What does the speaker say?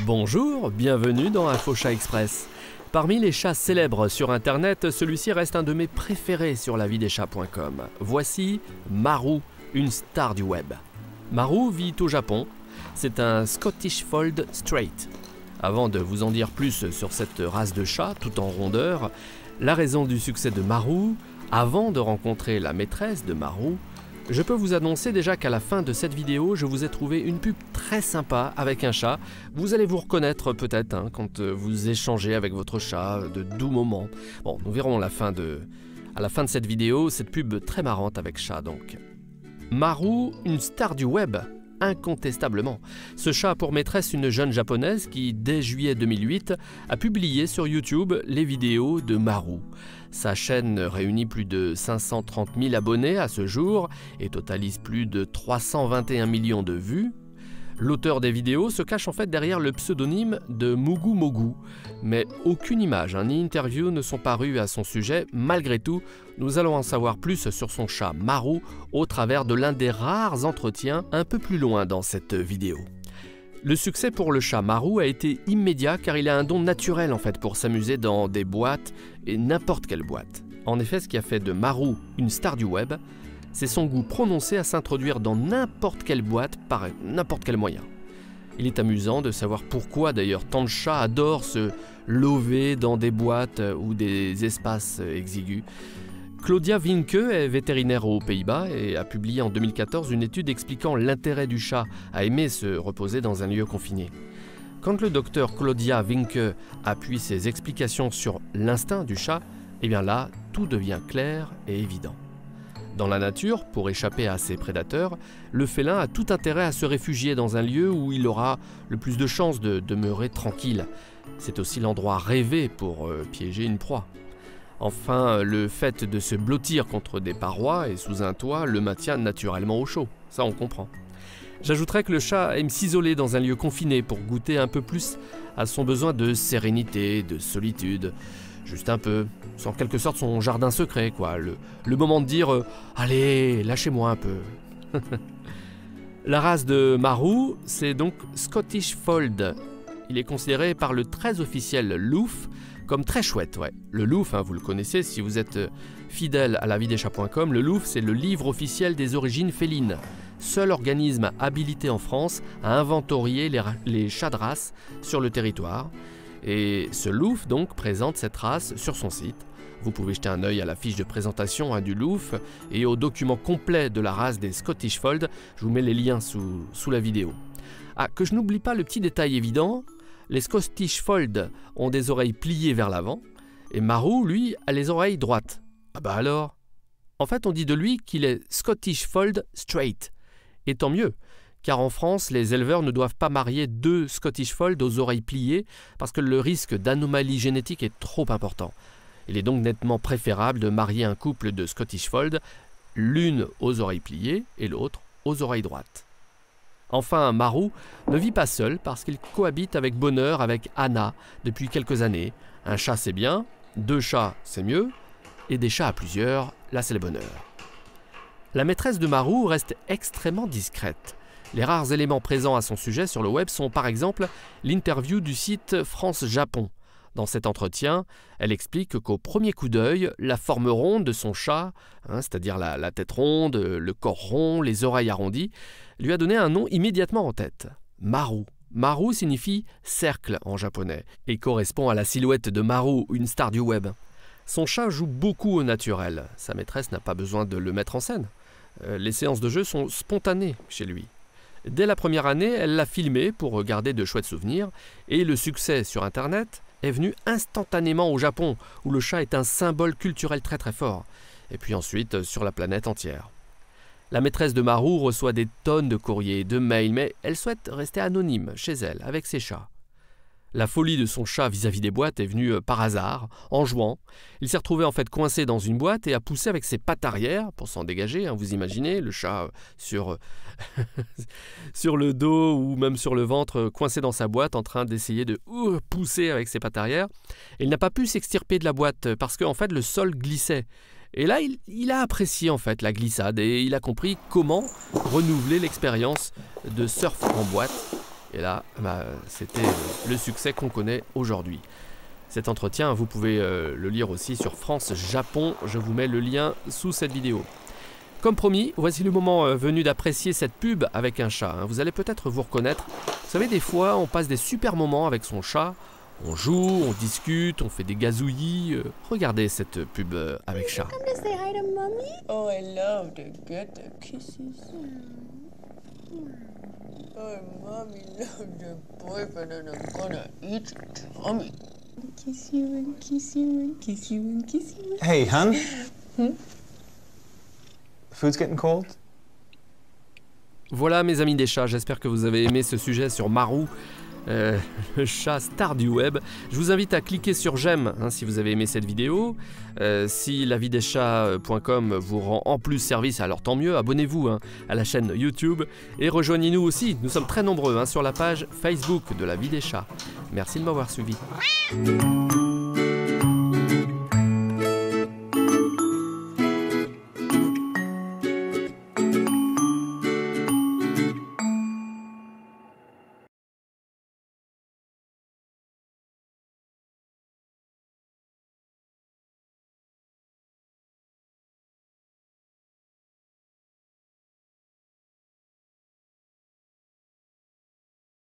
Bonjour, bienvenue dans InfoChat Express. Parmi les chats célèbres sur internet, celui-ci reste un de mes préférés sur lavideschats.com. Voici Maru, une star du web. Maru vit au Japon, c'est un Scottish Fold Straight. Avant de vous en dire plus sur cette race de chat tout en rondeur, la raison du succès de Maru, avant de rencontrer la maîtresse de Maru, je peux vous annoncer déjà qu'à la fin de cette vidéo, je vous ai trouvé une pub très sympa avec un chat. Vous allez vous reconnaître peut-être quand vous échangez avec votre chat, de doux moments. Bon, nous verrons à la fin de cette vidéo, cette pub très marrante avec chat donc. Maru, une star du web, incontestablement. Ce chat a pour maîtresse une jeune japonaise qui, dès juillet 2008, a publié sur YouTube les vidéos de Maru. Sa chaîne réunit plus de 530 000 abonnés à ce jour et totalise plus de 321 millions de vues. L'auteur des vidéos se cache en fait derrière le pseudonyme de Mugu Mogu, mais aucune image ni interview ne sont parues à son sujet. Malgré tout, nous allons en savoir plus sur son chat Maru au travers de l'un des rares entretiens un peu plus loin dans cette vidéo. Le succès pour le chat Maru a été immédiat car il a un don naturel en fait pour s'amuser dans des boîtes et n'importe quelle boîte. En effet, ce qui a fait de Maru une star du web, c'est son goût prononcé à s'introduire dans n'importe quelle boîte par n'importe quel moyen. Il est amusant de savoir pourquoi d'ailleurs tant de chats adorent se lover dans des boîtes ou des espaces exigus. Claudia Vinke est vétérinaire aux Pays-Bas et a publié en 2014 une étude expliquant l'intérêt du chat à aimer se reposer dans un lieu confiné. Quand le docteur Claudia Vinke appuie ses explications sur l'instinct du chat, eh bien là, tout devient clair et évident. Dans la nature, pour échapper à ses prédateurs, le félin a tout intérêt à se réfugier dans un lieu où il aura le plus de chances de demeurer tranquille. C'est aussi l'endroit rêvé pour piéger une proie. Enfin, le fait de se blottir contre des parois et sous un toit le maintient naturellement au chaud. Ça, on comprend. J'ajouterais que le chat aime s'isoler dans un lieu confiné pour goûter un peu plus à son besoin de sérénité, de solitude. Juste un peu, c'est en quelque sorte son jardin secret, quoi. Le moment de dire « Allez, lâchez-moi un peu ». La race de Maru, c'est donc Scottish Fold. Il est considéré par le très officiel Loof comme très chouette, ouais. Le Loof, vous le connaissez si vous êtes fidèle à lavideschats.com, le Loof, c'est le livre officiel des origines félines. Seul organisme habilité en France à inventorier les chats de race sur le territoire. Et ce Loof donc présente cette race sur son site. Vous pouvez jeter un œil à la fiche de présentation du Loof et au document complet de la race des Scottish Fold. Je vous mets les liens sous la vidéo. Ah, que je n'oublie pas le petit détail évident, les Scottish Fold ont des oreilles pliées vers l'avant et Maru, lui, a les oreilles droites. Ah bah alors. En fait, on dit de lui qu'il est Scottish Fold Straight. Et tant mieux, car en France, les éleveurs ne doivent pas marier deux Scottish Fold aux oreilles pliées parce que le risque d'anomalie génétique est trop important. Il est donc nettement préférable de marier un couple de Scottish Fold, l'une aux oreilles pliées et l'autre aux oreilles droites. Enfin, Maru ne vit pas seul parce qu'il cohabite avec bonheur avec Anna depuis quelques années. Un chat c'est bien, deux chats c'est mieux, et des chats à plusieurs, là c'est le bonheur. La maîtresse de Maru reste extrêmement discrète. Les rares éléments présents à son sujet sur le web sont par exemple l'interview du site France-Japon. Dans cet entretien, elle explique qu'au premier coup d'œil, la forme ronde de son chat, c'est-à-dire la tête ronde, le corps rond, les oreilles arrondies, lui a donné un nom immédiatement en tête, Maru. Maru signifie cercle en japonais et correspond à la silhouette de Maru, une star du web. Son chat joue beaucoup au naturel, sa maîtresse n'a pas besoin de le mettre en scène. Les séances de jeu sont spontanées chez lui. Dès la première année, elle l'a filmé pour garder de chouettes souvenirs et le succès sur Internet est venu instantanément au Japon, où le chat est un symbole culturel très très fort, et puis ensuite sur la planète entière. La maîtresse de Maru reçoit des tonnes de courriers, de mails, mais elle souhaite rester anonyme chez elle, avec ses chats. La folie de son chat vis-à-vis des boîtes est venue par hasard, en jouant. Il s'est retrouvé en fait coincé dans une boîte et a poussé avec ses pattes arrière pour s'en dégager. Vous imaginez, le chat sur le dos ou même sur le ventre, coincé dans sa boîte en train d'essayer de pousser avec ses pattes arrière. Et il n'a pas pu s'extirper de la boîte parce qu'en fait le sol glissait. Et là, il a apprécié en fait la glissade et il a compris comment renouveler l'expérience de surf en boîte. Et là, c'était le succès qu'on connaît aujourd'hui. Cet entretien, vous pouvez le lire aussi sur France Japon. Je vous mets le lien sous cette vidéo. Comme promis, voici le moment venu d'apprécier cette pub avec un chat. Vous allez peut-être vous reconnaître. Vous savez, des fois, on passe des super moments avec son chat. On joue, on discute, on fait des gazouillis. Regardez cette pub avec chat. Come to say hi to mommy? Oh, I love to get the kisses. Oh, mommy loves your boyfriend and I'm gonna eat your tummy. Kiss you and kiss you and kiss you and kiss you. Hey, hun. Food's getting cold. Voilà mes amis des chats, j'espère que vous avez aimé ce sujet sur Marou, le chat star du web. Je vous invite à cliquer sur j'aime si vous avez aimé cette vidéo. Si lavideschats.com vous rend en plus service, alors tant mieux, abonnez-vous à la chaîne YouTube et rejoignez-nous aussi, nous sommes très nombreux sur la page Facebook de La Vie des Chats. Merci de m'avoir suivi.